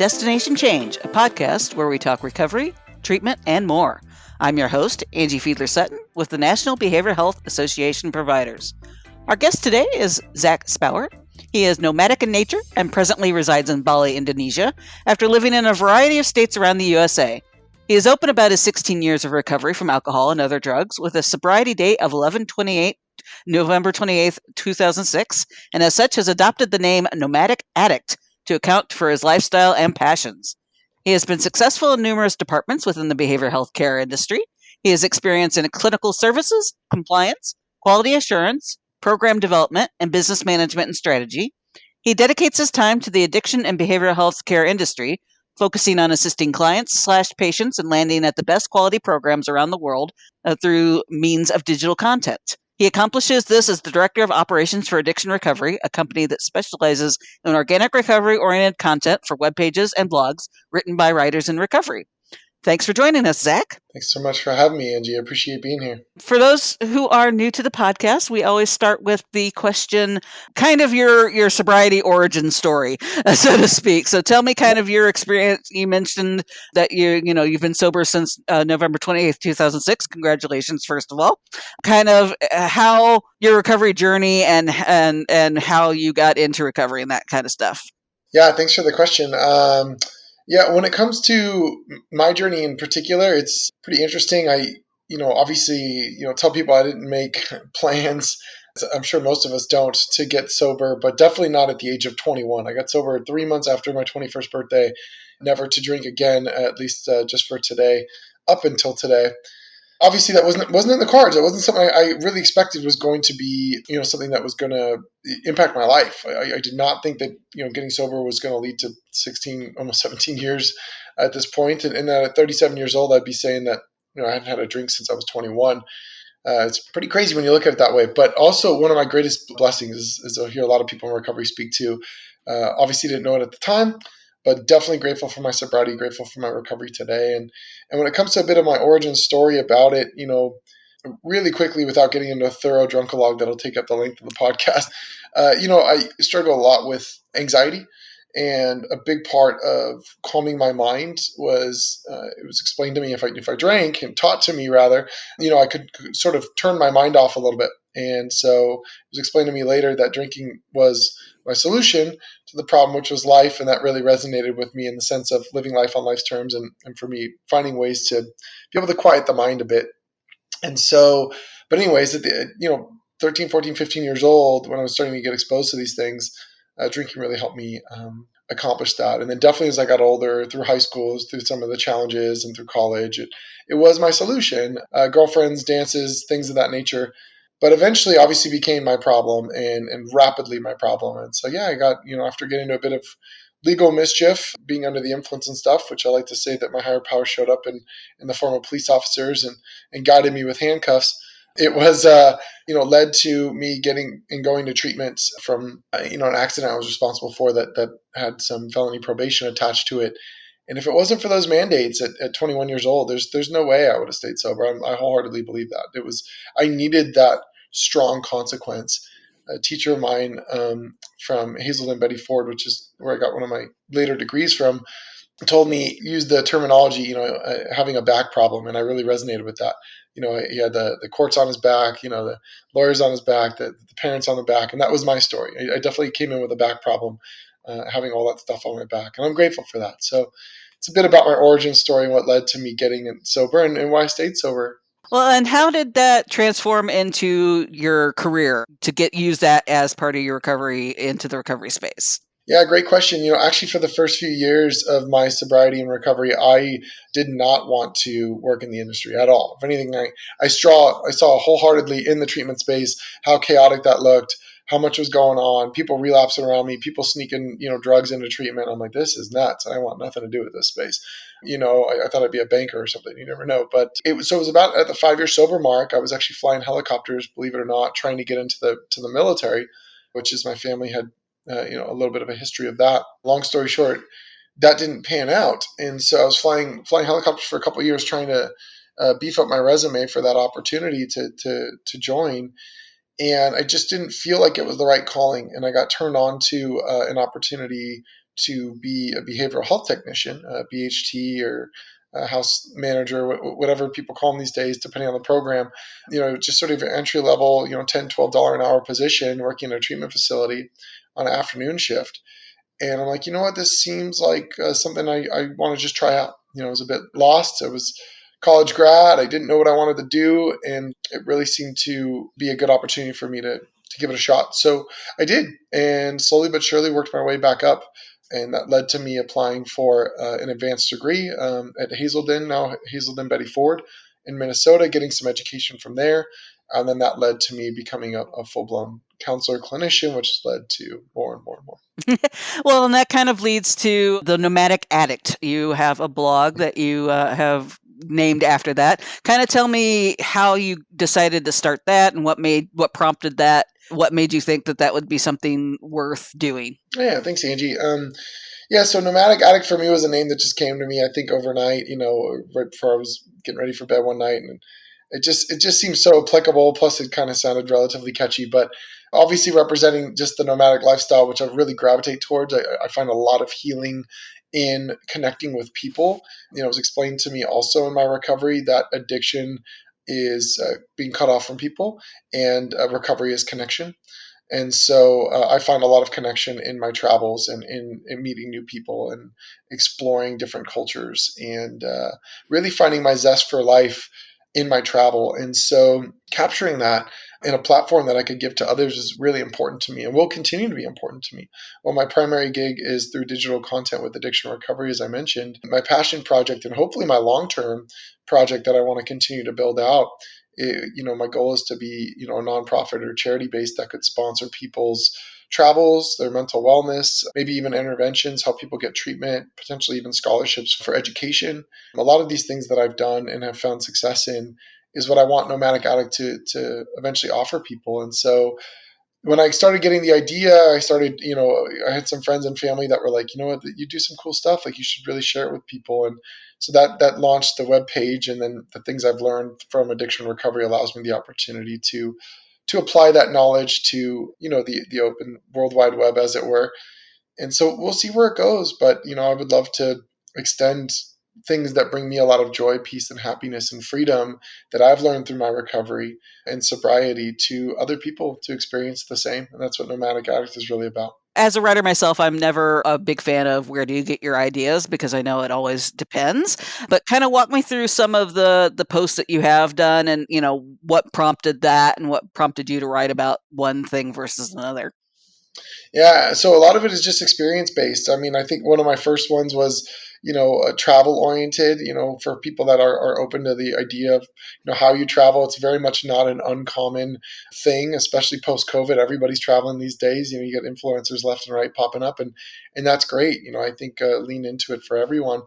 Destination Change, a podcast where we talk recovery, treatment, and more. I'm your host, Angie Fiedler-Sutton, with the National Behavioral Health Association Providers. Our guest today is Zach Spowart. He is nomadic in nature and presently resides in Bali, Indonesia, after living in a variety of states around the USA. He is open about his 16 years of recovery from alcohol and other drugs, with a sobriety date of November 28th, 2006, and as such has adopted the name Nomadic Addict to account for his lifestyle and passions. He has been successful in numerous departments within the behavioral health care industry. He has experience in clinical services, compliance, quality assurance, program development, and business management and strategy. He dedicates his time to the addiction and behavioral health care industry, focusing on assisting clients/patients and landing at the best quality programs around the world through means of digital content. He accomplishes this as the Director of Operations for Addiction Recovery, a company that specializes in organic recovery-oriented content for web pages and blogs written by writers in recovery. Thanks for joining us, Zach. Thanks so much for having me, Angie. I appreciate being here. For those who are new to the podcast, we always start with the question, kind of your sobriety origin story, so to speak. So tell me kind of your experience. You mentioned that you've been sober since November 28th, 2006. Congratulations, first of all. Kind of how your recovery journey and how you got into recovery and that kind of stuff. Yeah, thanks for the question. When it comes to my journey in particular, it's pretty interesting. I obviously, tell people I didn't make plans. I'm sure most of us don't to get sober, but definitely not at the age of 21. I got sober 3 months after my 21st birthday, never to drink again, at least just for today, up until today. Obviously, that wasn't in the cards. It wasn't something I really expected was going to be, something that was going to impact my life. I did not think that, getting sober was going to lead to 16, almost 17 years at this point. And at 37 years old, I'd be saying that, I hadn't had a drink since I was 21. It's pretty crazy when you look at it that way. But also one of my greatest blessings is I hear a lot of people in recovery speak to. Obviously, didn't know it at the time, but definitely grateful for my sobriety, grateful for my recovery today. And when it comes to a bit of my origin story about it, really quickly without getting into a thorough drunkalogue that'll take up the length of the podcast, I struggle a lot with anxiety. And a big part of calming my mind was it was explained to me if I drank, and taught to me rather, I could sort of turn my mind off a little bit. And so it was explained to me later that drinking was my solution to the problem, which was life. And that really resonated with me in the sense of living life on life's terms and for me finding ways to be able to quiet the mind a bit. And so, but anyways, at the, 13, 14, 15 years old, when I was starting to get exposed to these things, drinking really helped me accomplish that. And then definitely as I got older, through high school, through some of the challenges and through college, it was my solution. Girlfriends, dances, things of that nature. But eventually, obviously, became my problem and rapidly my problem. And so, I got, after getting into a bit of legal mischief, being under the influence and stuff, which I like to say that my higher power showed up in the form of police officers and guided me with handcuffs. It was, led to me getting and going to treatment from, an accident I was responsible for that had some felony probation attached to it. And if it wasn't for those mandates at 21 years old, there's no way I would have stayed sober. I wholeheartedly believe that. I needed that strong consequence. A teacher of mine from Hazelden Betty Ford, which is where I got one of my later degrees from, told me, use the terminology, having a back problem. And I really resonated with that. He had the courts on his back, the lawyers on his back, the parents on the back. And that was my story. I definitely came in with a back problem, having all that stuff on my back. And I'm grateful for that. So it's a bit about my origin story and what led to me getting sober and why I stayed sober. Well, and how did that transform into your career to use that as part of your recovery into the recovery space? Yeah, great question. Actually, for the first few years of my sobriety and recovery, I did not want to work in the industry at all. If anything, I saw wholeheartedly in the treatment space how chaotic that looked, how much was going on, people relapsing around me, people sneaking, drugs into treatment. I'm like, this is nuts. I want nothing to do with this space. I thought I'd be a banker or something. You never know. But it was about at the 5-year sober mark. I was actually flying helicopters, believe it or not, trying to get into the military, which is my family had a little bit of a history of that. Long story short, that didn't pan out. And so I was flying helicopters for a couple of years trying to beef up my resume for that opportunity to join. And I just didn't feel like it was the right calling. And I got turned on to an opportunity to be a behavioral health technician, a BHT or a house manager, whatever people call them these days, depending on the program. Just sort of an entry level, $10, $12 an hour position working in a treatment facility on an afternoon shift. And I'm like, you know what? This seems like something I want to just try out. I was a bit lost. I was college grad. I didn't know what I wanted to do, and it really seemed to be a good opportunity for me to give it a shot. So I did, and slowly but surely worked my way back up. And that led to me applying for an advanced degree at Hazelden, now Hazelden Betty Ford in Minnesota, getting some education from there. And then that led to me becoming a full blown counselor clinician, which led to more and more and more. Well, and that kind of leads to the Nomadic Addict. You have a blog that you have named after that. Kind of tell me how you decided to start that and what prompted that. What made you think that that would be something worth doing? Yeah, thanks, Angie. Yeah, so Nomadic Addict for me was a name that just came to me, I think, overnight, right before I was getting ready for bed one night. And it just seemed so applicable. Plus, it kind of sounded relatively catchy, but obviously representing just the nomadic lifestyle, which I really gravitate towards. I find a lot of healing in connecting with people. It was explained to me also in my recovery that addiction is being cut off from people, and recovery is connection. And so I find a lot of connection in my travels and in meeting new people and exploring different cultures and really finding my zest for life in my travel. And so capturing that in a platform that I could give to others is really important to me and will continue to be important to me. Well, my primary gig is through digital content with addiction recovery, as I mentioned. My passion project and hopefully my long-term project that I want to continue to build out, my goal is to be, a nonprofit or charity based that could sponsor people's travels, their mental wellness, maybe even interventions, help people get treatment, potentially even scholarships for education. A lot of these things that I've done and have found success in is what I want Nomadic Addict to eventually offer people. And so when I started getting the idea, I had some friends and family that were like, you know what, you do some cool stuff. Like you should really share it with people. And so that launched the web page. And then the things I've learned from addiction recovery allows me the opportunity to apply that knowledge to, the open world wide web, as it were. And so we'll see where it goes. But, I would love to extend things that bring me a lot of joy, peace, and happiness and freedom that I've learned through my recovery and sobriety to other people to experience the same. And that's what Nomadic Addict is really about. As a writer myself, I'm never a big fan of where do you get your ideas because I know it always depends. But kind of walk me through some of the posts that you have done and what prompted that and what prompted you to write about one thing versus another. Yeah, so a lot of it is just experience based. I mean, I think one of my first ones was, travel oriented, for people that are open to the idea of, how you travel. It's very much not an uncommon thing, especially post COVID. Everybody's traveling these days. You get influencers left and right popping up, and that's great. I think lean into it for everyone.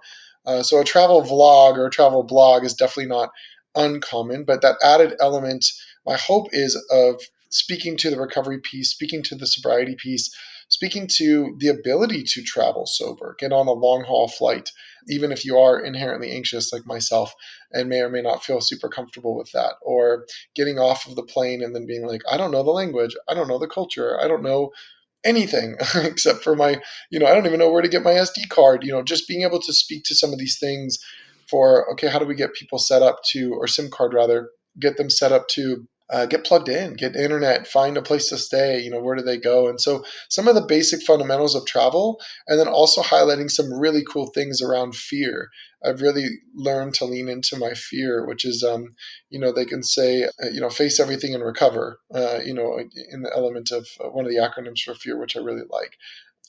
So a travel vlog or a travel blog is definitely not uncommon, but that added element, my hope is of speaking to the recovery piece, speaking to the sobriety piece, speaking to the ability to travel sober, get on a long haul flight, even if you are inherently anxious like myself and may or may not feel super comfortable with that, or getting off of the plane and then being like, I don't know the language, I don't know the culture, I don't know anything except for my, I don't even know where to get my SD card, just being able to speak to some of these things for, okay, how do we get people set up to, or SIM card rather, get them set up to get plugged in, get internet, find a place to stay, where do they go? And so some of the basic fundamentals of travel, and then also highlighting some really cool things around fear. I've really learned to lean into my fear, which is, they can say, face everything and recover, in the element of one of the acronyms for fear, which I really like.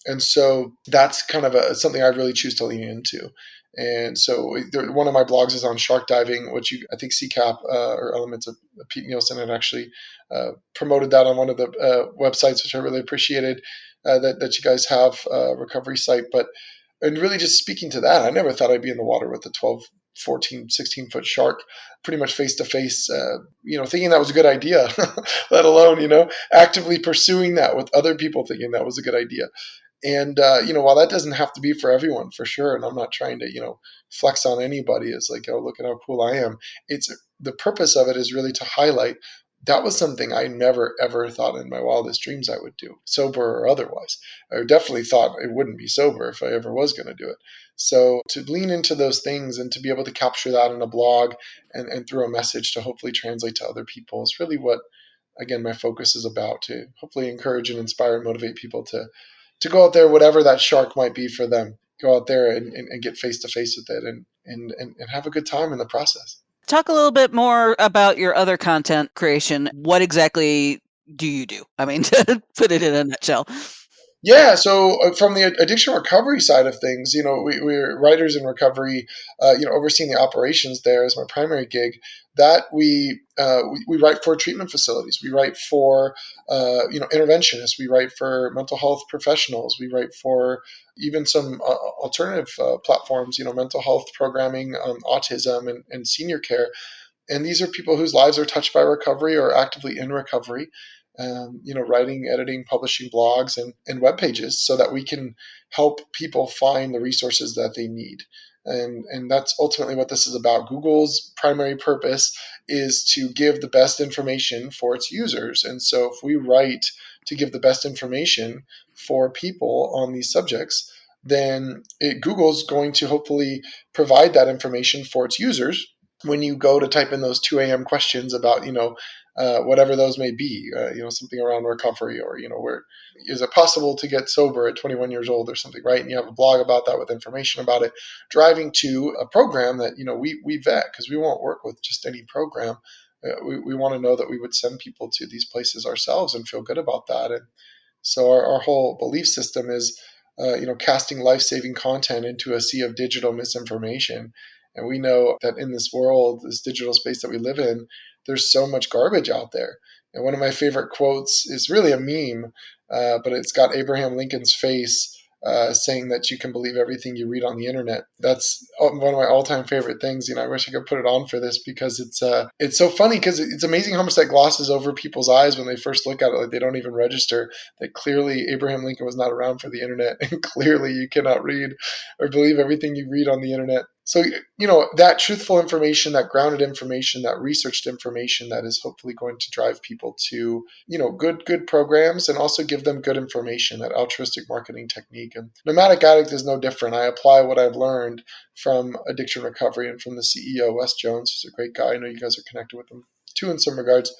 And so that's kind of something I really choose to lean into. And so one of my blogs is on shark diving, which I think CCAP or Elements of Pete Nielsen had actually promoted that on one of the websites, which I really appreciated that you guys have a recovery site. But and really just speaking to that, I never thought I'd be in the water with a 12, 14, 16-foot shark pretty much face to face, thinking that was a good idea, let alone, actively pursuing that with other people thinking that was a good idea. And, while that doesn't have to be for everyone, for sure, and I'm not trying to, flex on anybody as like, oh, look at how cool I am. It's the purpose of it is really to highlight that was something I never ever thought in my wildest dreams I would do, sober or otherwise. I definitely thought it wouldn't be sober if I ever was going to do it. So to lean into those things and to be able to capture that in a blog and through a message to hopefully translate to other people is really what, again, my focus is about, to hopefully encourage and inspire and motivate people to go out there, whatever that shark might be for them, go out there and get face to face with it and have a good time in the process. Talk a little bit more about your other content creation. What exactly do you do? I mean, to put it in a nutshell. Yeah, so from the addiction recovery side of things, we're writers in recovery, overseeing the operations there as my primary gig. That we write for treatment facilities, we write for interventionists, we write for mental health professionals, we write for even some alternative platforms, mental health programming, autism, and senior care. And these are people whose lives are touched by recovery or actively in recovery. Writing, editing, publishing blogs and web pages so that we can help people find the resources that they need. And that's ultimately what this is about. Google's primary purpose is to give the best information for its users. And so if we write to give the best information for people on these subjects, then Google's going to hopefully provide that information for its users when you go to type in those 2 a.m. questions about, whatever those may be, something around recovery, or, where is it possible to get sober at 21 years old or something, right? And you have a blog about that with information about it, driving to a program that, we vet, because we won't work with just any program. We want to know that we would send people to these places ourselves and feel good about that. And so our whole belief system is, casting life-saving content into a sea of digital misinformation. And we know that in this world, this digital space that we live in, there's so much garbage out there. And one of my favorite quotes is really a meme, but it's got Abraham Lincoln's face saying that you can believe everything you read on the internet. That's one of my all-time favorite things. I wish I could put it on for this, because it's so funny, because it's amazing how much that glosses over people's eyes when they first look at it. Like, they don't even register that clearly Abraham Lincoln was not around for the internet, and clearly you cannot read or believe everything you read on the internet. So, that truthful information, that grounded information, that researched information, that is hopefully going to drive people to, good programs, and also give them good information, that altruistic marketing technique. And Nomadic Addict is no different. I apply what I've learned from addiction recovery and from the CEO, Wes Jones, who's a great guy. I know you guys are connected with him too in some regards.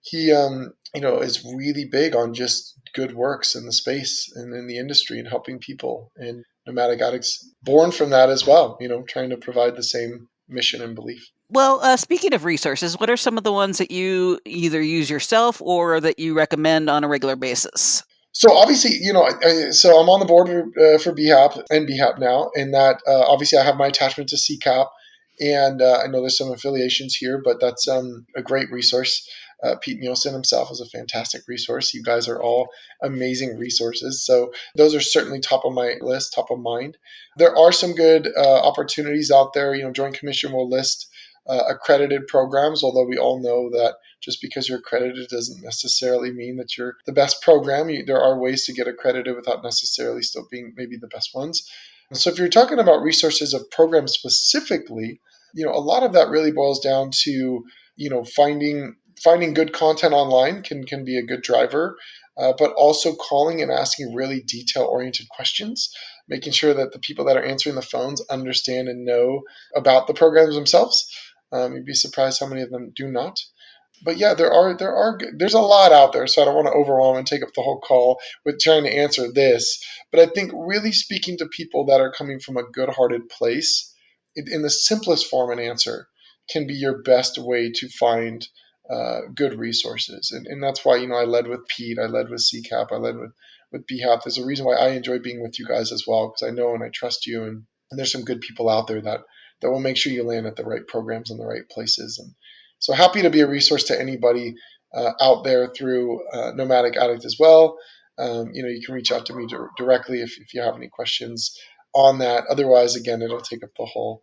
He, is really big on just good works in the space and in the industry and helping people. And Nomadic Addicts born from that as well, trying to provide the same mission and belief. Well, speaking of resources, what are some of the ones that you either use yourself or that you recommend on a regular basis? So obviously, so I'm on the board for BHAP and BHAP now, and that obviously I have my attachment to CCAP, and I know there's some affiliations here, but that's a great resource. Pete Nielsen himself is a fantastic resource. You guys are all amazing resources. So those are certainly top of my list, top of mind. There are some good opportunities out there. Joint Commission will list accredited programs, although we all know that just because you're accredited doesn't necessarily mean that you're the best program. There are ways to get accredited without necessarily still being maybe the best ones. And so if you're talking about resources of programs specifically, a lot of that really boils down to, finding good content online can be a good driver, but also calling and asking really detail-oriented questions, making sure that the people that are answering the phones understand and know about the programs themselves. You'd be surprised how many of them do not. But yeah, there's a lot out there, so I don't want to overwhelm and take up the whole call with trying to answer this. But I think really speaking to people that are coming from a good-hearted place, in the simplest form, an answer can be your best way to find good resources. And that's why, I led with Pete, I led with CCAP, I led with BHAP. There's a reason why I enjoy being with you guys as well, because I know and I trust you, and there's some good people out there that will make sure you land at the right programs in the right places. And so happy to be a resource to anybody out there through Nomadic Addict as well. You can reach out to me directly if you have any questions on that. Otherwise, again, it'll take up the whole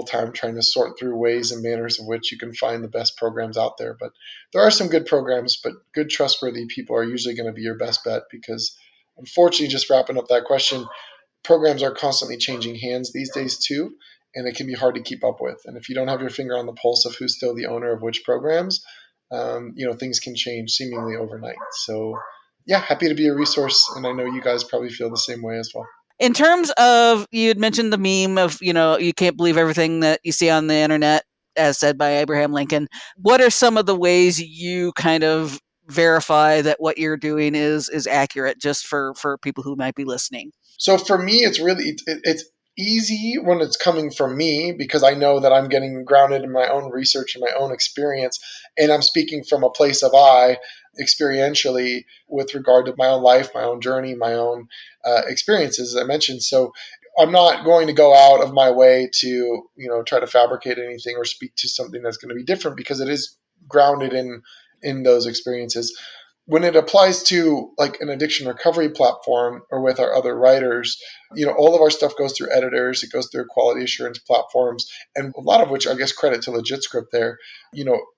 time trying to sort through ways and manners of which you can find the best programs out there. But there are some good programs, but good trustworthy people are usually going to be your best bet, because unfortunately, just wrapping up that question, programs are constantly changing hands these days too, and it can be hard to keep up with. And if you don't have your finger on the pulse of who's still the owner of which programs, things can change seemingly overnight. So, yeah, happy to be a resource, and I know you guys probably feel the same way as well. In terms of, you had mentioned the meme of, you can't believe everything that you see on the internet, as said by Abraham Lincoln. What are some of the ways you kind of verify that what you're doing is accurate, just for people who might be listening? So for me, it's easy when it's coming from me because I know that I'm getting grounded in my own research and my own experience, and I'm speaking from a place of I experientially with regard to my own life, my own journey, my own experiences, as I mentioned. So I'm not going to go out of my way to try to fabricate anything or speak to something that's going to be different because it is grounded in those experiences. When it applies to like an addiction recovery platform or with our other writers, all of our stuff goes through editors, it goes through quality assurance platforms, and a lot of which I guess credit to LegitScript there.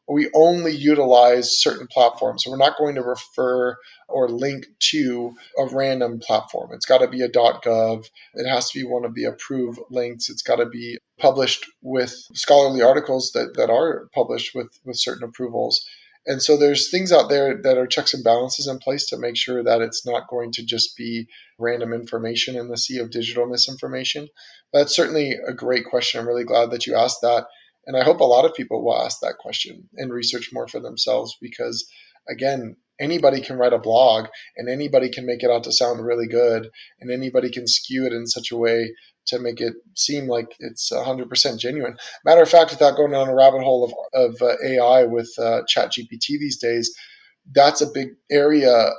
We only utilize certain platforms. So we're not going to refer or link to a random platform. It's got to be a .gov. It has to be one of the approved links. It's got to be published with scholarly articles that are published with certain approvals. And so there's things out there that are checks and balances in place to make sure that it's not going to just be random information in the sea of digital misinformation. That's certainly a great question. I'm really glad that you asked that. And I hope a lot of people will ask that question and research more for themselves because, again, anybody can write a blog and anybody can make it out to sound really good and anybody can skew it in such a way to make it seem like it's 100% genuine. Matter of fact, without going down a rabbit hole of AI with ChatGPT these days, that's a big area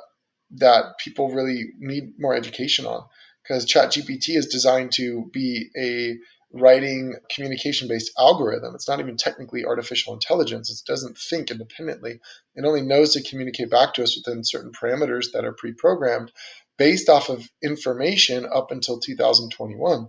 that people really need more education on because ChatGPT is designed to be a writing communication based algorithm. It's not even technically artificial intelligence. It doesn't think independently. It only knows to communicate back to us within certain parameters that are pre programmed based off of information up until 2021.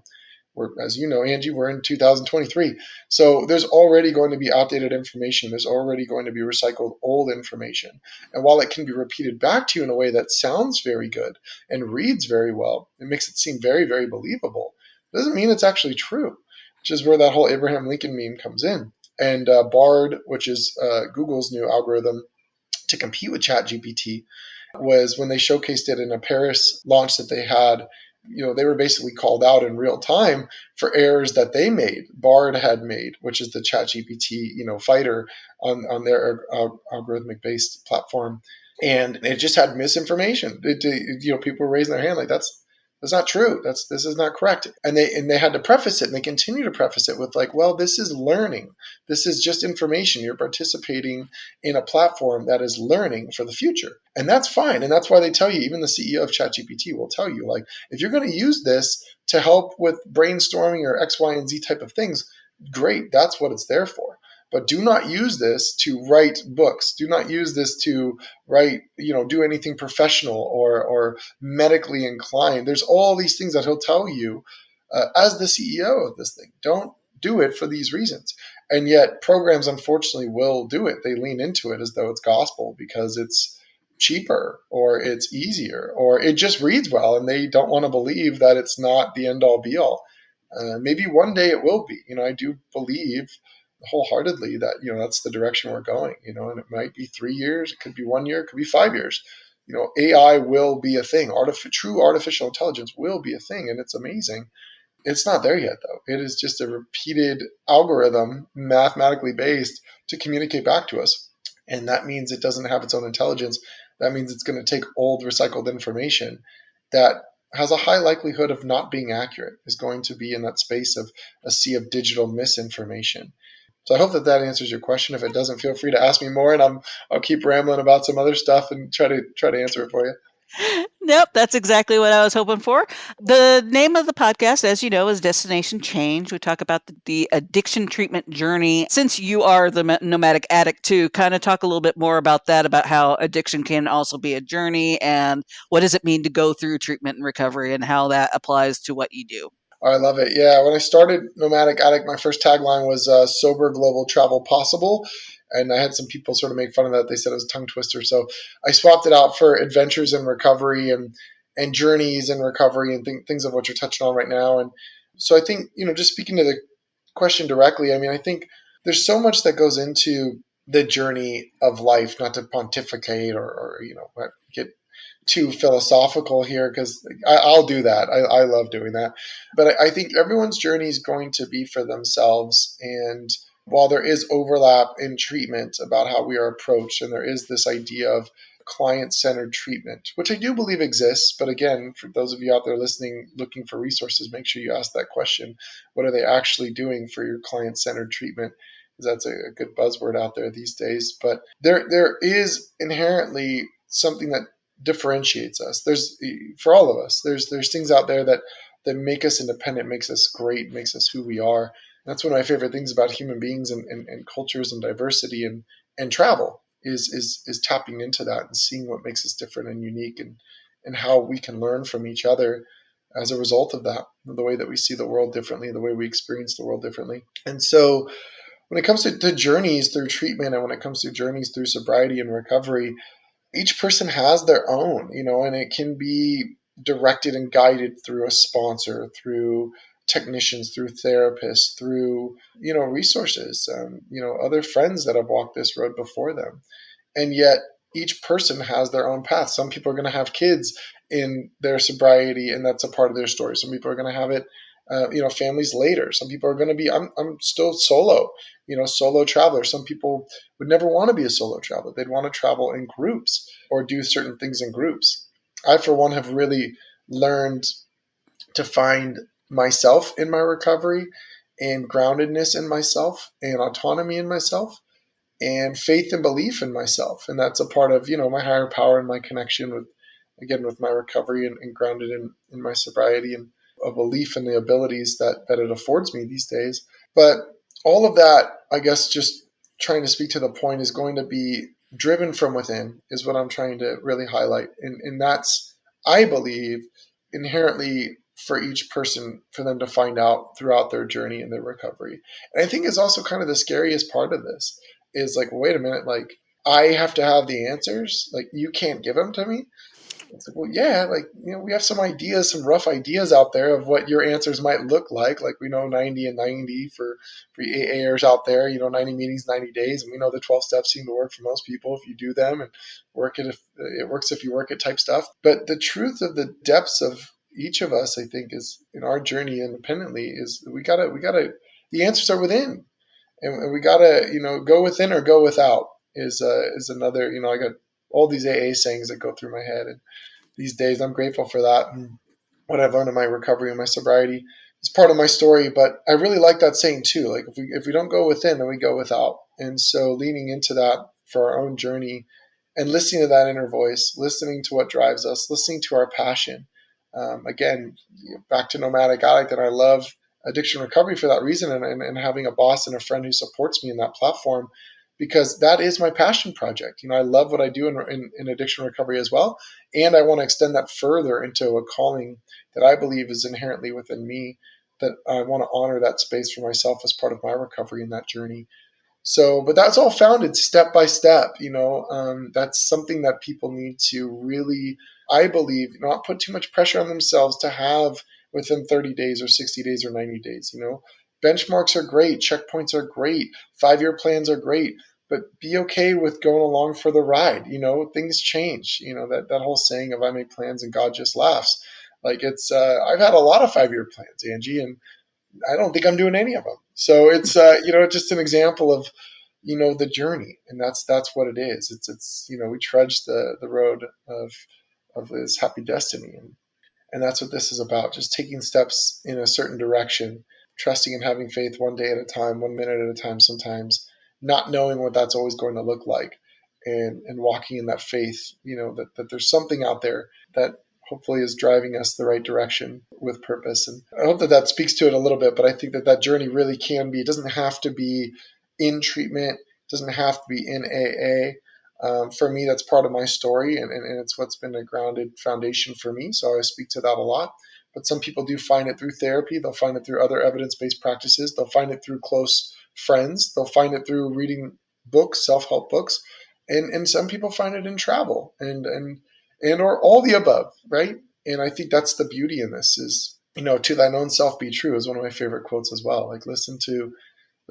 As you know, Angie, we're in 2023. So there's already going to be outdated information. There's already going to be recycled old information. And while it can be repeated back to you in a way that sounds very good and reads very well, it makes it seem very, very believable. It doesn't mean it's actually true, which is where that whole Abraham Lincoln meme comes in. And Bard, which is Google's new algorithm to compete with ChatGPT, was when they showcased it in a Paris launch that they had. They were basically called out in real time for errors that they made, Bard had made, which is the ChatGPT, fighter on their algorithmic based platform, and it just had misinformation. People were raising their hand like that's not true. This is not correct. And they had to preface it, and they continue to preface it with like, well, this is learning. This is just information. You're participating in a platform that is learning for the future. And that's fine. And that's why they tell you, even the CEO of ChatGPT will tell you, like, if you're going to use this to help with brainstorming or X, Y, and Z type of things, great. That's what it's there for. But do not use this to write books. Do not use this to write, do anything professional or medically inclined. There's all these things that he'll tell you as the CEO of this thing. Don't do it for these reasons. And yet programs, unfortunately, will do it. They lean into it as though it's gospel because it's cheaper or it's easier or it just reads well, and they don't want to believe that it's not the end all be all. Maybe one day it will be. I do believe wholeheartedly that that's the direction we're going. And it might be 3 years, it could be 1 year, it could be 5 years. AI will be a thing. True artificial intelligence will be a thing, and it's amazing. It's not there yet, though. It is just a repeated algorithm, mathematically based, to communicate back to us. And that means it doesn't have its own intelligence. That means it's going to take old, recycled information that has a high likelihood of not being accurate, is going to be in that space of a sea of digital misinformation. So I hope that answers your question. If it doesn't, feel free to ask me more, and I'll keep rambling about some other stuff and try to answer it for you. Nope, that's exactly what I was hoping for. The name of the podcast, as you know, is Destination Change. We talk about the addiction treatment journey. Since you are the nomadic addict too, kind of talk a little bit more about that, about how addiction can also be a journey and what does it mean to go through treatment and recovery and how that applies to what you do. I love it. Yeah, when I started Nomadic Addict, my first tagline was "Sober Global Travel Possible," and I had some people sort of make fun of that. They said it was a tongue twister, so I swapped it out for adventures in recovery and journeys in recovery and things of what you're touching on right now. And so I think just speaking to the question directly, I mean, I think there's so much that goes into the journey of life, not to pontificate or get too philosophical here, because I'll do that. I love doing that. But I think everyone's journey is going to be for themselves. And while there is overlap in treatment about how we are approached, and there is this idea of client centered treatment, which I do believe exists. But again, for those of you out there listening, looking for resources, make sure you ask that question. What are they actually doing for your client centered treatment? Because that's a good buzzword out there these days. But there is inherently something that differentiates us. There's, for all of us, there's things out there that make us independent, makes us great, makes us who we are. And that's one of my favorite things about human beings and cultures and diversity and travel is tapping into that and seeing what makes us different and unique, and how we can learn from each other as a result of that, the way that we see the world differently, the way we experience the world differently. And so when it comes to journeys through treatment, and when it comes to journeys through sobriety and recovery, each person has their own, and it can be directed and guided through a sponsor, through technicians, through therapists, through, resources, other friends that have walked this road before them. And yet each person has their own path. Some people are going to have kids in their sobriety, and that's a part of their story. Some people are going to have it, families later. Some people are going to be, I'm still solo, solo traveler. Some people would never want to be a solo traveler. They'd want to travel in groups or do certain things in groups. I, for one, have really learned to find myself in my recovery, and groundedness in myself, and autonomy in myself, and faith and belief in myself. And that's a part of, my higher power and my connection with, again, with my recovery, and grounded in my sobriety, and a belief in the abilities that it affords me these days. But all of that, I guess, just trying to speak to the point, is going to be driven from within, is what I'm trying to really highlight. And that's, I believe, inherently for each person, for them to find out throughout their journey and their recovery. And I think it's also kind of the scariest part of this, is like, wait a minute, like, I have to have the answers. Like, you can't give them to me. It's like, well, yeah, like, we have some ideas, some rough ideas out there of what your answers might look like. Like, we know 90 and 90 for AAers out there, 90 meetings, 90 days. And we know the 12 steps seem to work for most people if you do them, and work it, if it works if you work it type stuff. But the truth of the depths of each of us, I think, is in our journey independently, is the answers are within. And we gotta, go within or go without, is another, I got all these AA sayings that go through my head, and these days I'm grateful for that, and what I've learned in my recovery and my sobriety is part of my story. But I really like that saying too. Like, if we don't go within, then we go without. And so leaning into that for our own journey, and listening to that inner voice, listening to what drives us, listening to our passion. Again, back to nomadic addict, and I love addiction recovery for that reason, and having a boss and a friend who supports me in that platform, because that is my passion project. I love what I do in addiction recovery as well, and I want to extend that further into a calling that I believe is inherently within me, that I want to honor that space for myself as part of my recovery in that journey. So, but that's all founded step by step. That's something that people need to really, I believe, not put too much pressure on themselves to have within 30 days or 60 days or 90 days. Benchmarks are great, checkpoints are great, 5-year plans are great, but be okay with going along for the ride. Things change. That whole saying of, I make plans and God just laughs. Like, it's, I've had a lot of 5-year plans, Angie, and I don't think I'm doing any of them. So it's, just an example of, the journey, and that's what it is. It's we trudge the road of this happy destiny, and that's what this is about. Just taking steps in a certain direction, trusting and having faith one day at a time, 1 minute at a time, sometimes not knowing what that's always going to look like, and walking in that faith, that there's something out there that hopefully is driving us the right direction with purpose. And I hope that speaks to it a little bit, but I think that journey really can be, it doesn't have to be in treatment, it doesn't have to be in AA. For me, that's part of my story, and it's what's been a grounded foundation for me. So I speak to that a lot. But some people do find it through therapy. They'll find it through other evidence-based practices. They'll find it through close friends. They'll find it through reading books, self-help books. And some people find it in travel, and or all the above, right? And I think that's the beauty in this is, to thine own self be true, is one of my favorite quotes as well. Like, listen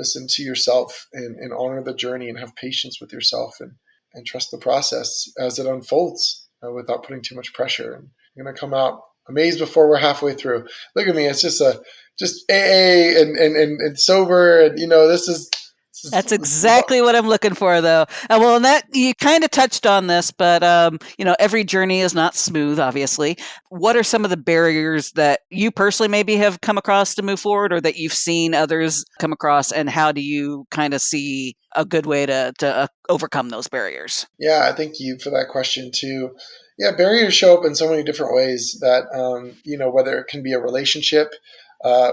listen to yourself and honor the journey and have patience with yourself and trust the process as it unfolds without putting too much pressure. And you're going to come out amazed before we're halfway through. Look at me. It's just AA and sober. And, That's exactly what I'm looking for, though. Well, and that you kind of touched on this, but every journey is not smooth. Obviously, what are some of the barriers that you personally maybe have come across to move forward, or that you've seen others come across, and how do you kind of see a good way to overcome those barriers? Yeah, thank you for that question too. Yeah, barriers show up in so many different ways that whether it can be a relationship,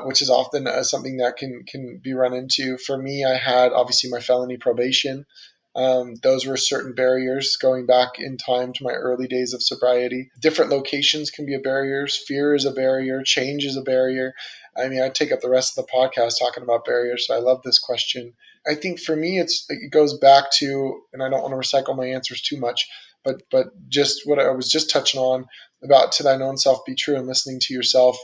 which is often something that can be run into. For me, I had obviously my felony probation. Those were certain barriers going back in time to my early days of sobriety. Different locations can be a barrier. Fear is a barrier. Change is a barrier. I mean, I'd take up the rest of the podcast talking about barriers. So I love this question. I think for me, it goes back to, and I don't want to recycle my answers too much, but just what I was just touching on about to thine own self be true and listening to yourself,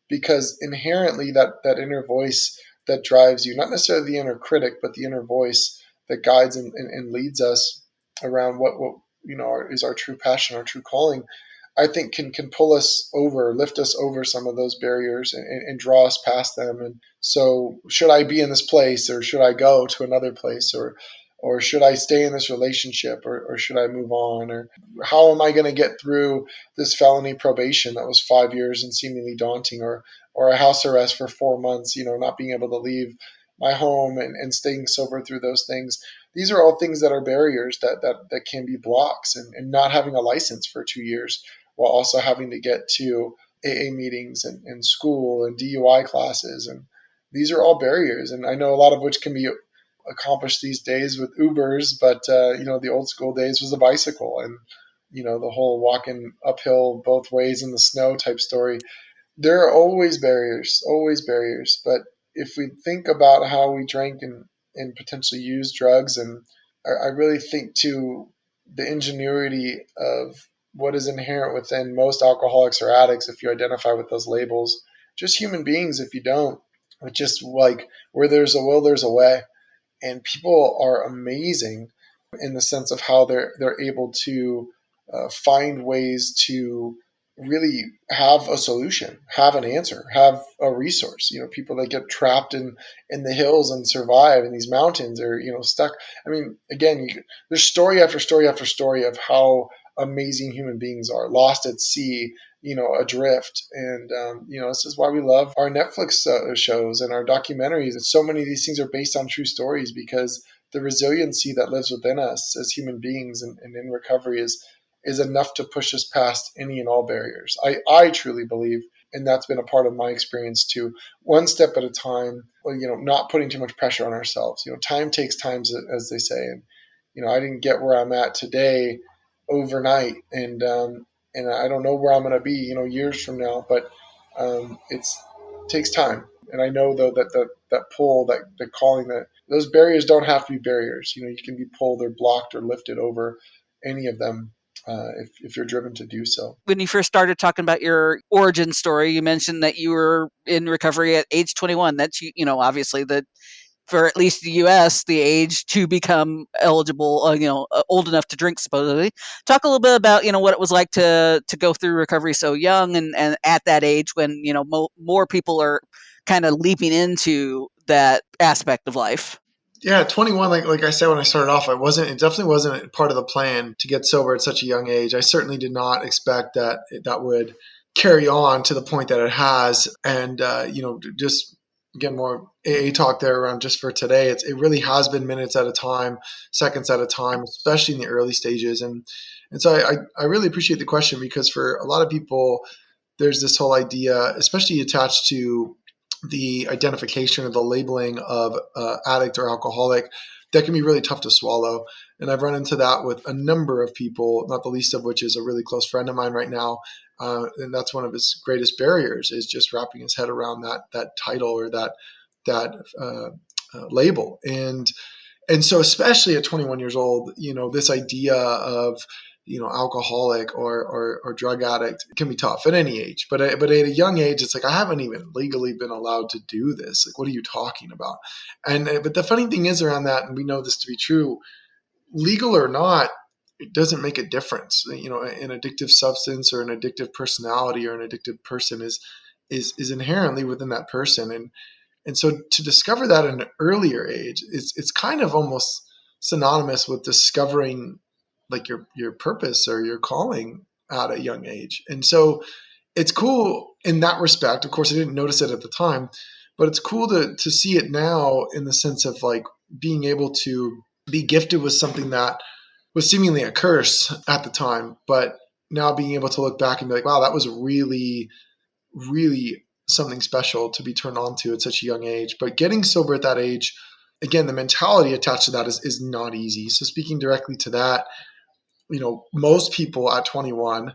because inherently that inner voice that drives you, not necessarily the inner critic, but the inner voice that guides and leads us around what is our true passion, our true calling. I think can pull us over, lift us over some of those barriers and draw us past them. And so, should I be in this place, or should I go to another place, or should I stay in this relationship, or should I move on, or how am I going to get through this felony probation that was 5 years and seemingly daunting, or a house arrest for 4 months, not being able to leave my home and staying sober through those things. These are all things that are barriers that can be blocks, and not having a license for 2 years while also having to get to AA meetings and school and DUI classes. And these are all barriers. And I know a lot of which can be accomplished these days with Ubers, but, the old school days was a bicycle and, the whole walking uphill both ways in the snow type story. There are always barriers, always barriers. But if we think about how we drank and potentially used drugs, and I really think to the ingenuity of what is inherent within most alcoholics or addicts, if you identify with those labels, just human beings if you don't. It's just like where there's a will, there's a way. And people are amazing in the sense of how they're able to find ways to really have a solution, have an answer, have a resource. People that get trapped in the hills and survive in these mountains, or stuck. I mean, again, there's story after story after story of how amazing human beings are, lost at sea, adrift. And this is why we love our Netflix shows and our documentaries. And so many of these things are based on true stories, because the resiliency that lives within us as human beings and in recovery is enough to push us past any and all barriers. I truly believe, and that's been a part of my experience too. One step at a time, not putting too much pressure on ourselves. Time takes time, as they say. And I didn't get where I'm at today overnight, and I don't know where I'm going to be, years from now. But it takes time, and I know though that pull, that the calling, that those barriers don't have to be barriers. You can be pulled or blocked or lifted over any of them if you're driven to do so. When you first started talking about your origin story, you mentioned that you were in recovery at age 21. That's, obviously the for at least the U.S., the age to become eligible, old enough to drink, supposedly. Talk a little bit about, what it was like to go through recovery so young and at that age when, more people are kind of leaping into that aspect of life. Yeah, 21. Like I said when I started off, it definitely wasn't part of the plan to get sober at such a young age. I certainly did not expect that would carry on to the point that it has. And just again, more AA talk there around just for today. It really has been minutes at a time, seconds at a time, especially in the early stages. And so I really appreciate the question, because for a lot of people, there's this whole idea, especially attached to the identification or the labeling of addict or alcoholic, that can be really tough to swallow. And I've run into that with a number of people, not the least of which is a really close friend of mine right now. And that's one of his greatest barriers, is just wrapping his head around that title or that label. And so especially at 21 years old, this idea of alcoholic or drug addict, it can be tough at any age. But at a young age, it's like, I haven't even legally been allowed to do this. Like, what are you talking about? But the funny thing is around that, and we know this to be true, legal or not, it doesn't make a difference. An addictive substance or an addictive personality or an addictive person is inherently within that person. And so to discover that at an earlier age, it's kind of almost synonymous with discovering like your purpose or your calling at a young age. And so it's cool in that respect. Of course, I didn't notice it at the time, but it's cool to see it now in the sense of like being able to be gifted with something that was seemingly a curse at the time, but now being able to look back and be like, wow, that was really, really something special to be turned on to at such a young age. But getting sober at that age, again, the mentality attached to that is not easy. So speaking directly to that, most people at 21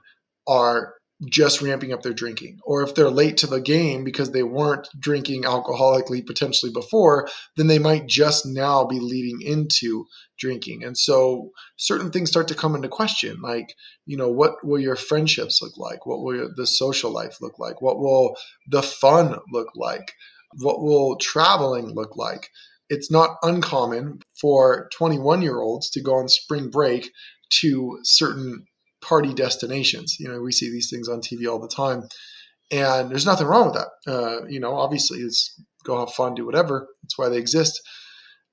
are just ramping up their drinking. Or if they're late to the game because they weren't drinking alcoholically potentially before, then they might just now be leading into drinking. And so certain things start to come into question, like, what will your friendships look like? What will the social life look like? What will the fun look like? What will traveling look like? It's not uncommon for 21-year-olds to go on spring break to certain party destinations. We see these things on TV all the time, and there's nothing wrong with that. Obviously, it's go have fun, do whatever. That's why they exist.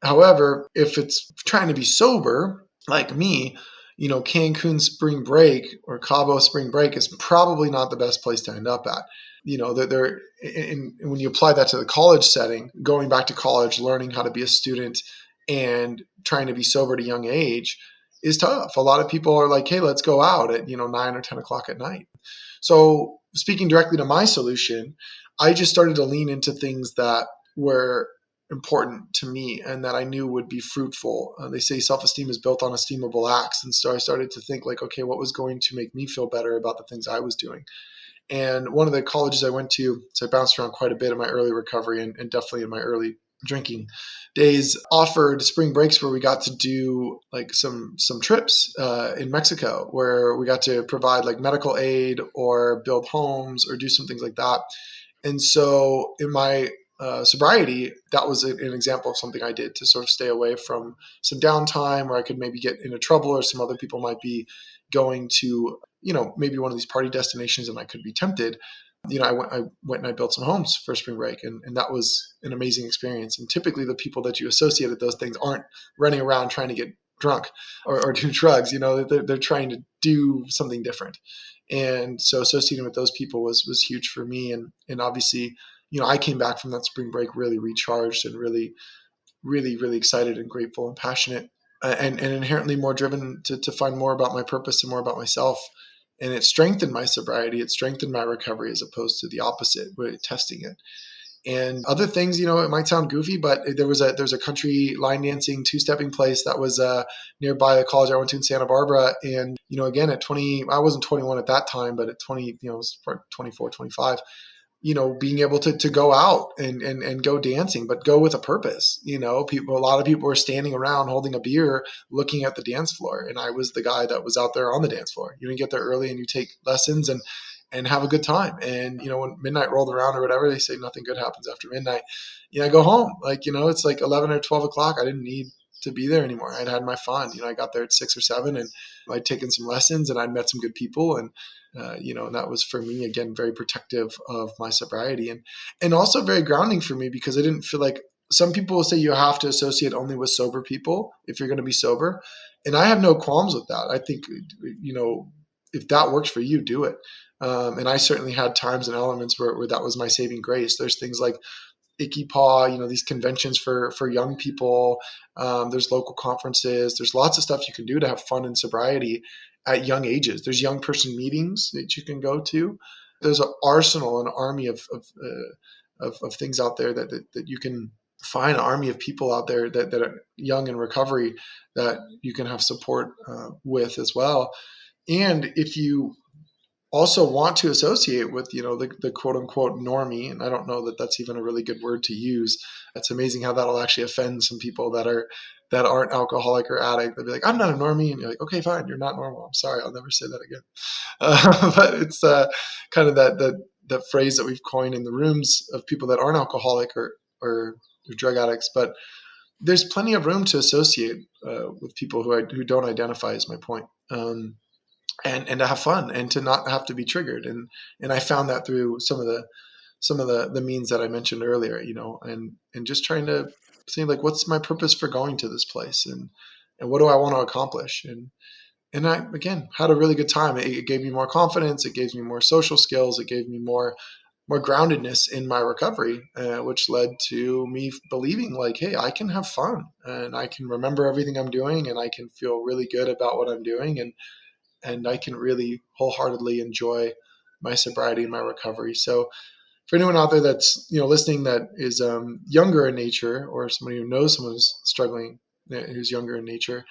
However, if it's trying to be sober, like me, Cancun spring break or Cabo spring break is probably not the best place to end up at. And when you apply that to the college setting, going back to college, learning how to be a student and trying to be sober at a young age is tough. A lot of people are like, hey, let's go out at 9 or 10 o'clock at night. So speaking directly to my solution, I just started to lean into things that were important to me and that I knew would be fruitful. They say self-esteem is built on esteemable acts. And so I started to think like, okay, what was going to make me feel better about the things I was doing? And one of the colleges I went to, so I bounced around quite a bit in my early recovery and definitely in my early drinking days, offered spring breaks where we got to do like some trips in Mexico, where we got to provide like medical aid or build homes or do some things like that. And so in my sobriety, that was an example of something I did to sort of stay away from some downtime where I could maybe get into trouble, or some other people might be going to, maybe one of these party destinations and I could be tempted. I went and I built some homes for spring break, and that was an amazing experience. And typically the people that you associate with those things aren't running around trying to get drunk or do drugs. They're trying to do something different. And so associating with those people was huge for me. And obviously, I came back from that spring break really recharged and really, really, really excited and grateful and passionate, and inherently more driven to find more about my purpose and more about myself. And it strengthened my sobriety. It strengthened my recovery as opposed to the opposite, really testing it. And other things, it might sound goofy, but there's a country line dancing two-stepping place that was nearby the college I went to in Santa Barbara. And, again, at 20, I wasn't 21 at that time, but at 20, it was 24, 25, being able to go out and go dancing, but go with a purpose. A lot of people were standing around holding a beer, looking at the dance floor. And I was the guy that was out there on the dance floor. You get there early and you take lessons and have a good time. And, when midnight rolled around or whatever, they say nothing good happens after midnight. I go home, it's like 11 or 12 o'clock. I didn't need to be there anymore. I'd had my fun. I got there at 6 or 7 and I'd taken some lessons and I'd met some good people. And, and that was for me, again, very protective of my sobriety and also very grounding for me, because I didn't feel like some people will say you have to associate only with sober people if you're going to be sober. And I have no qualms with that. I think, if that works for you, do it. And I certainly had times and elements where that was my saving grace. There's things like Icky Paw, these conventions for young people. There's local conferences. There's lots of stuff you can do to have fun in sobriety at young ages. There's young person meetings that you can go to. There's an arsenal, an army of things out there that you can find, an army of people out there that are young in recovery that you can have support with as well. And if you also want to associate with, the quote unquote normie. And I don't know that that's even a really good word to use. It's amazing how that'll actually offend some people that aren't alcoholic or addict. They'll be like, I'm not a normie. And you're like, okay, fine. You're not normal. I'm sorry. I'll never say that again. But it's kind of that phrase that we've coined in the rooms of people that aren't alcoholic or drug addicts. But there's plenty of room to associate with people who don't identify, is my point. And to have fun and to not have to be triggered. And I found that through some of the means that I mentioned earlier, and just trying to think like, what's my purpose for going to this place, and what do I want to accomplish? And I, again, had a really good time. It gave me more confidence. It gave me more social skills. It gave me more groundedness in my recovery, which led to me believing like, hey, I can have fun and I can remember everything I'm doing and I can feel really good about what I'm doing. And I can really wholeheartedly enjoy my sobriety and my recovery. So for anyone out there that's listening that is younger in nature, or somebody who knows someone who's struggling, who's younger in nature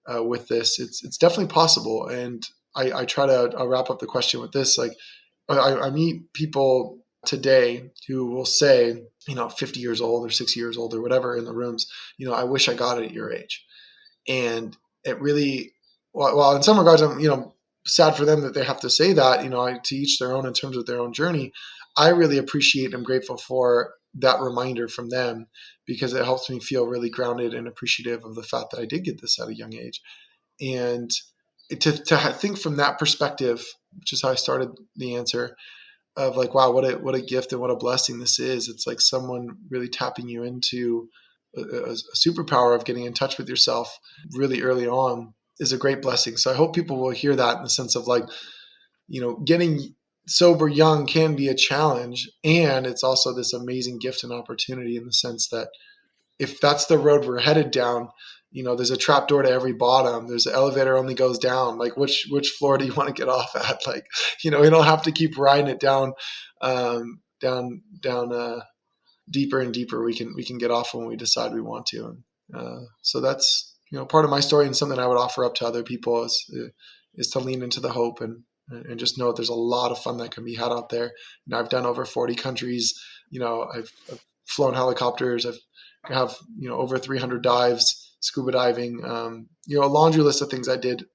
with this, it's definitely possible. And I try to I'll wrap up the question with this. Like I meet people today who will say, 50 years old or 60 years old or whatever in the rooms, I wish I got it at your age. And it really, well, in some regards, I'm, sad for them that they have to say that, to each their own in terms of their own journey. I really appreciate and I'm grateful for that reminder from them, because it helps me feel really grounded and appreciative of the fact that I did get this at a young age. And to think from that perspective, which is how I started the answer, of like, wow, what a gift and what a blessing this is. It's like someone really tapping you into a superpower of getting in touch with yourself really early on is a great blessing. So I hope people will hear that in the sense of like, getting sober young can be a challenge, and it's also this amazing gift and opportunity in the sense that if that's the road we're headed down, there's a trap door to every bottom. There's an elevator only goes down. Like which floor do you want to get off at? Like, we don't have to keep riding it down, down deeper and deeper. We can get off when we decide we want to. And so that's part of my story, and something I would offer up to other people is to lean into the hope and just know that there's a lot of fun that can be had out there. I've done over 40 countries. I've flown helicopters. I have over 300 dives, scuba diving. A laundry list of things I did,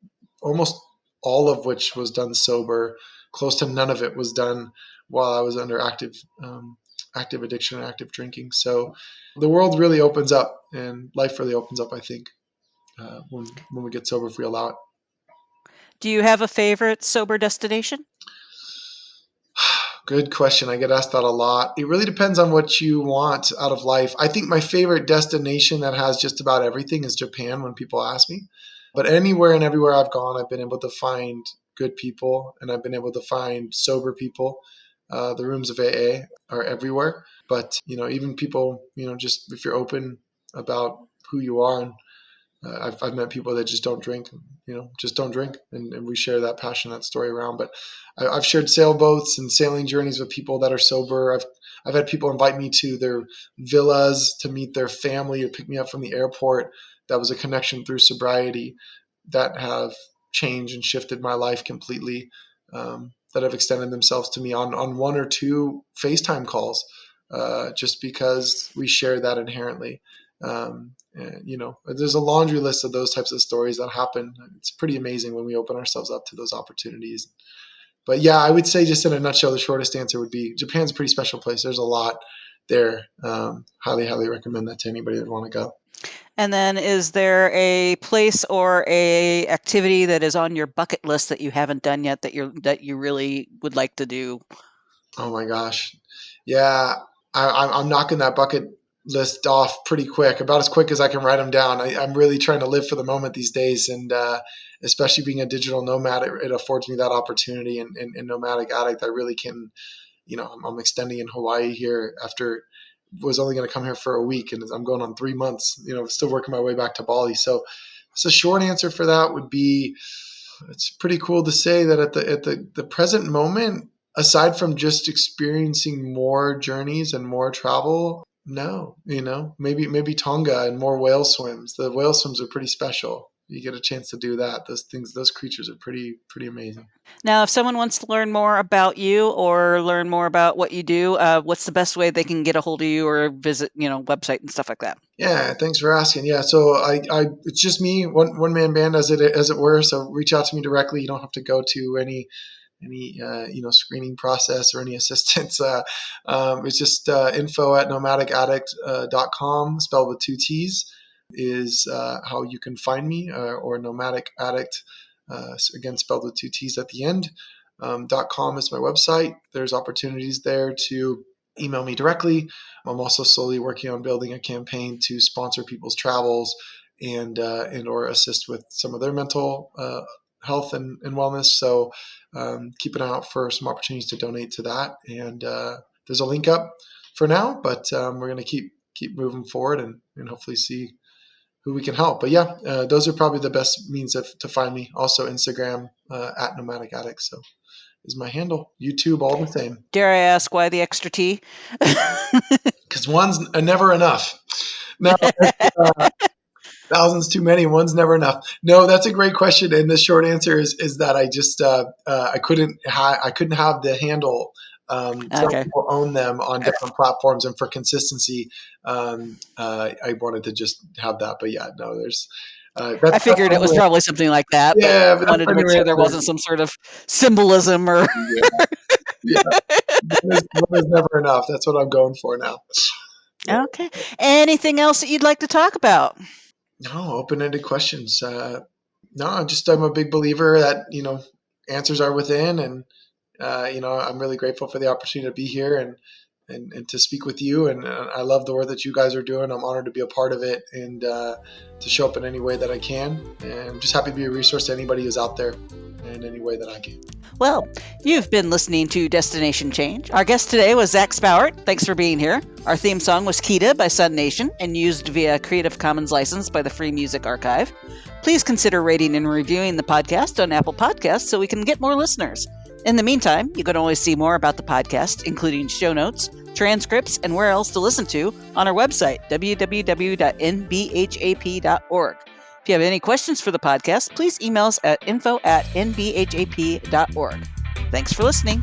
almost all of which was done sober. Close to none of it was done while I was under active addiction and active drinking. So the world really opens up, and life really opens up, I think, when we get sober, if we allow it. Do you have a favorite sober destination? Good question. I get asked that a lot. It really depends on what you want out of life. I think my favorite destination that has just about everything is Japan when people ask me. But anywhere and everywhere I've gone, I've been able to find good people, and I've been able to find sober people. The rooms of AA are everywhere. But, even people, just if you're open about who you are, and I've met people that just don't drink, just don't drink. And we share that passion, that story around. But I've shared sailboats and sailing journeys with people that are sober. I've had people invite me to their villas to meet their family or pick me up from the airport. That was a connection through sobriety that have changed and shifted my life completely, that have extended themselves to me on one or two FaceTime calls, just because we share that inherently. There's a laundry list of those types of stories that happen. It's pretty amazing when we open ourselves up to those opportunities. But yeah, I would say, just in a nutshell, the shortest answer would be Japan's a pretty special place. There's a lot there. Highly, highly recommend that to anybody that want to go. And then is there a place or a activity that is on your bucket list that you haven't done yet that you really would like to do? Oh my gosh. Yeah, I'm knocking that bucket list off pretty quick, about as quick as I can write them down. I'm really trying to live for the moment these days. And especially being a digital nomad, it affords me that opportunity. And nomadic addict, I really can, I'm extending in Hawaii here after was only going to come here for a week, and I'm going on 3 months, still working my way back to Bali. So a short answer for that would be, it's pretty cool to say that at the present moment, aside from just experiencing more journeys and more travel, no, maybe Tonga and more whale swims. The whale swims are pretty special. you get a chance to do that, those creatures are pretty amazing. Now, if someone wants to learn more about you or learn more about what you do, what's the best way they can get a hold of you or visit, website and stuff like that? Yeah, thanks for asking. Yeah, so it's just me, one man band as it were. So reach out to me directly. You don't have to go to any screening process or any assistance. It's just info@nomadicaddict.com, spelled with two T's, is how you can find me, or Nomadic Addict, again spelled with two T's at the end. .com is my website. There's opportunities there to email me directly. I'm also slowly working on building a campaign to sponsor people's travels and or assist with some of their mental health and wellness. So keep an eye out for some opportunities to donate to that. And there's a link up for now, but we're going to keep moving forward and hopefully see who we can help. But yeah, those are probably the best means to find me. Also Instagram at Nomadic Addict. So is my handle. YouTube, all the same. Dare I ask why the extra T? Because one's never enough. No, thousands too many. One's never enough. No, that's a great question, and the short answer is that I just I couldn't have the handle. Some Okay. people own them on different platforms, and for consistency, I wanted to just have that. But yeah, no, there's. I figured it was probably something like that, but Yeah, but wanted to make sure there wasn't some sort of symbolism or. Yeah, one is never enough. That's what I'm going for now. Okay. Anything else that you'd like to talk about? No, open-ended questions. No, I'm a big believer that answers are within, and I'm really grateful for the opportunity to be here and to speak with you. And I love the work that you guys are doing. I'm honored to be a part of it and to show up in any way that I can. And I'm just happy to be a resource to anybody who's out there in any way that I can. Well, you've been listening to Destination Change. Our guest today was Zach Spowart. Thanks for being here. Our theme song was Kita by Sun Nation and used via Creative Commons license by the Free Music Archive. Please consider rating and reviewing the podcast on Apple Podcasts so we can get more listeners. In the meantime, you can always see more about the podcast, including show notes, transcripts, and where else to listen to on our website, www.nbhap.org. If you have any questions for the podcast, please email us at info@nbhap.org. Thanks for listening.